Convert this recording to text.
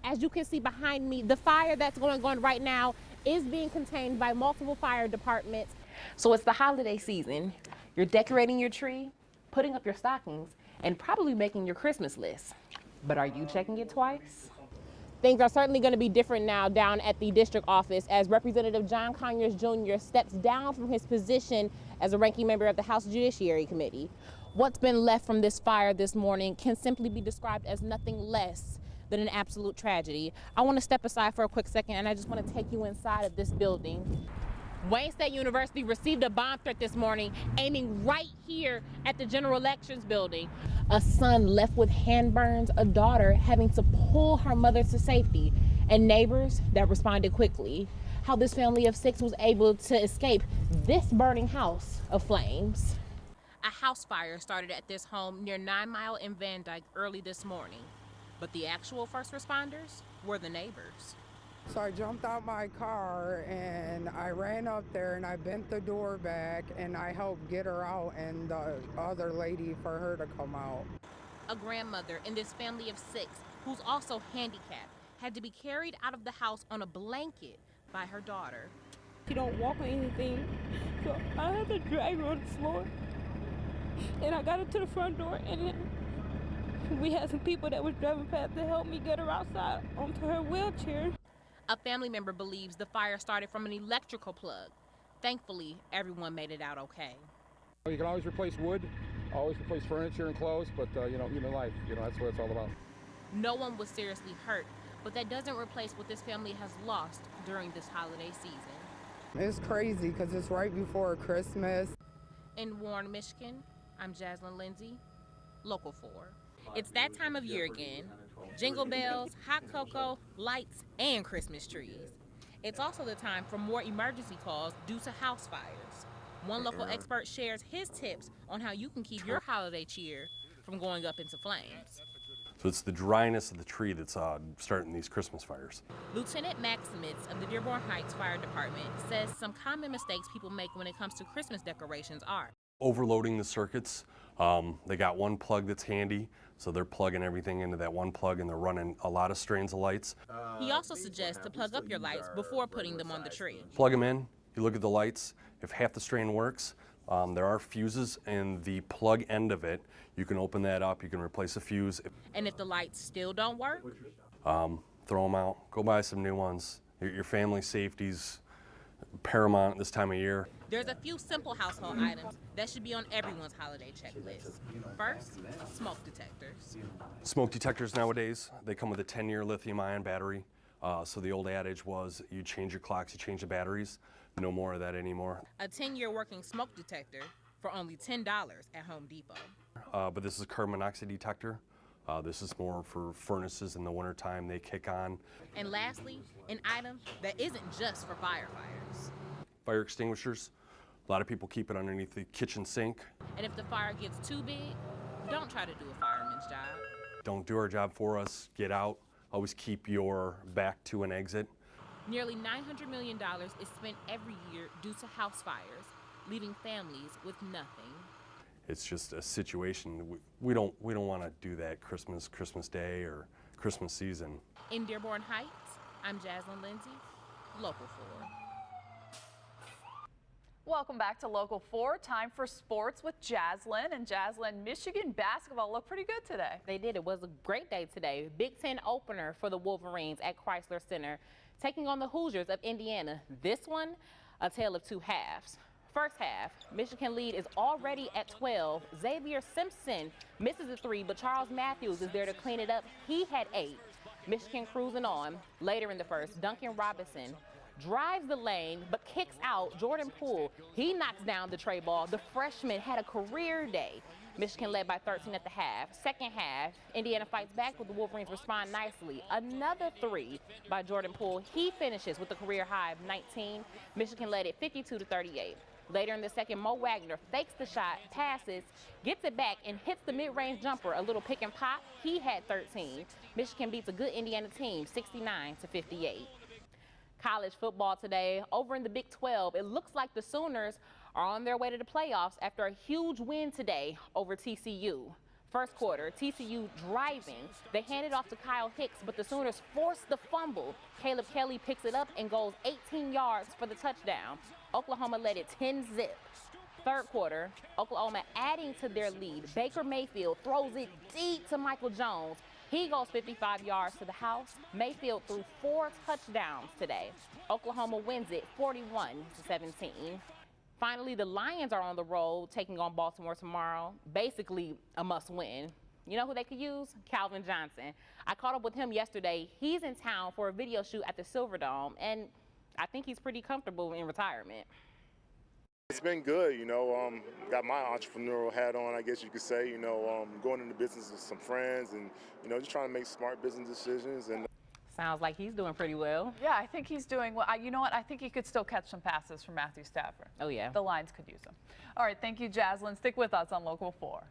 As you can see behind me, the fire that's going on right now is being contained by multiple fire departments. So it's the holiday season. You're decorating your tree, putting up your stockings, and probably making your Christmas list. But are you checking it twice? Things are certainly going to be different now down at the district office as Representative John Conyers Jr. steps down from his position as a ranking member of the House Judiciary Committee. What's been left from this fire this morning can simply be described as nothing less than an absolute tragedy. I want to step aside for a quick second and I just want to take you inside of this building. Wayne State University received a bomb threat this morning aiming right here at the General Elections building. A son left with hand burns, a daughter having to pull her mother to safety, and neighbors that responded quickly. How this family of 6 was able to escape this burning house of flames. A house fire started at this home near 9 Mile in Van Dyke early this morning, but the actual first responders were the neighbors. So I jumped out my car and I ran up there and I bent the door back and I helped get her out and the other lady for her to come out. A grandmother in this family of 6, who's also handicapped, had to be carried out of the house on a blanket by her daughter. She don't walk or anything, so I had to drag her on the floor. And I got her to the front door and then we had some people that was driving past to help me get her outside onto her wheelchair. A family member believes the fire started from an electrical plug. Thankfully, everyone made it out okay. You can always replace wood, always replace furniture and clothes, but human life, that's what it's all about. No one was seriously hurt, but that doesn't replace what this family has lost during this holiday season. It's crazy because it's right before Christmas. In Warren, Michigan, I'm Jazlyn Lindsay, Local 4. It's that time of year again. Jingle bells, hot cocoa, lights, and Christmas trees. It's also the time for more emergency calls due to house fires. One local expert shares his tips on how you can keep your holiday cheer from going up into flames. So it's the dryness of the tree that's starting these Christmas fires. Lieutenant Maximitz of the Dearborn Heights Fire Department says some common mistakes people make when it comes to Christmas decorations are overloading the circuits. They got one plug that's handy, so they're plugging everything into that one plug and they're running a lot of strains of lights. He also suggests to plug up your lights before putting them on the tree. Plug them in, you look at the lights, if half the strain works, there are fuses in the plug end of it. You can open that up, you can replace a fuse. And if the lights still don't work? Throw them out, go buy some new ones. Your family safety's paramount this time of year. There's a few simple household items that should be on everyone's holiday checklist. First, smoke detectors. Smoke detectors nowadays, they come with a 10-year lithium-ion battery. So the old adage was you change your clocks, you change the batteries. No more of that anymore. A 10-year working smoke detector for only $10 at Home Depot. But this is a carbon monoxide detector. This is more for furnaces in the wintertime, they kick on. And lastly, an item that isn't just for firefighters. Fire extinguishers. A lot of people keep it underneath the kitchen sink. And if the fire gets too big, don't try to do a fireman's job. Don't do our job for us, get out. Always keep your back to an exit. Nearly $900 million is spent every year due to house fires, leaving families with nothing. It's just a situation, we don't want to do that Christmas Day or Christmas season. In Dearborn Heights, I'm Jazlyn Lindsay, Local 4. Welcome back to Local 4. Time for sports with Jazlyn. And Jazlyn, Michigan basketball looked pretty good today. They did. It was a great day today. Big Ten opener for the Wolverines at Chrysler Center, taking on the Hoosiers of Indiana. This one, a tale of two halves. First half, Michigan lead is already at 12. Xavier Simpson misses a 3, but Charles Matthews is there to clean it up. He had 8. Michigan cruising on. Later in the first, Duncan Robinson drives the lane, but kicks out Jordan Poole. He knocks down the tray ball. The freshman had a career day. Michigan led by 13 at the half. Second half, Indiana fights back, but the Wolverines respond nicely. Another 3 by Jordan Poole. He finishes with a career high of 19. Michigan led it 52-38. Later in the second, Mo Wagner fakes the shot, passes, gets it back, and hits the mid-range jumper, a little pick and pop. He had 13. Michigan beats a good Indiana team, 69-58. College football today. Over in the Big 12, it looks like the Sooners are on their way to the playoffs after a huge win today over TCU. First quarter, TCU driving. They hand it off to Kyle Hicks, but the Sooners force the fumble. Caleb Kelly picks it up and goes 18 yards for the touchdown. Oklahoma led it 10-zip. Third quarter, Oklahoma adding to their lead. Baker Mayfield throws it deep to Michael Jones. He goes 55 yards to the house. Mayfield threw 4 touchdowns today. Oklahoma wins it 41-17. Finally, the Lions are on the road, taking on Baltimore tomorrow. Basically, a must-win. You know who they could use? Calvin Johnson. I caught up with him yesterday. He's in town for a video shoot at the Silverdome, and I think he's pretty comfortable in retirement. It's been good, you know, got my entrepreneurial hat on, I guess you could say, you know, going into business with some friends and, you know, just trying to make smart business decisions. And Sounds like he's doing pretty well. Yeah, I think he's doing well. You know what? I think he could still catch some passes from Matthew Stafford. Oh, yeah. The Lions could use him. All right, thank you, Jazlyn. Stick with us on Local 4.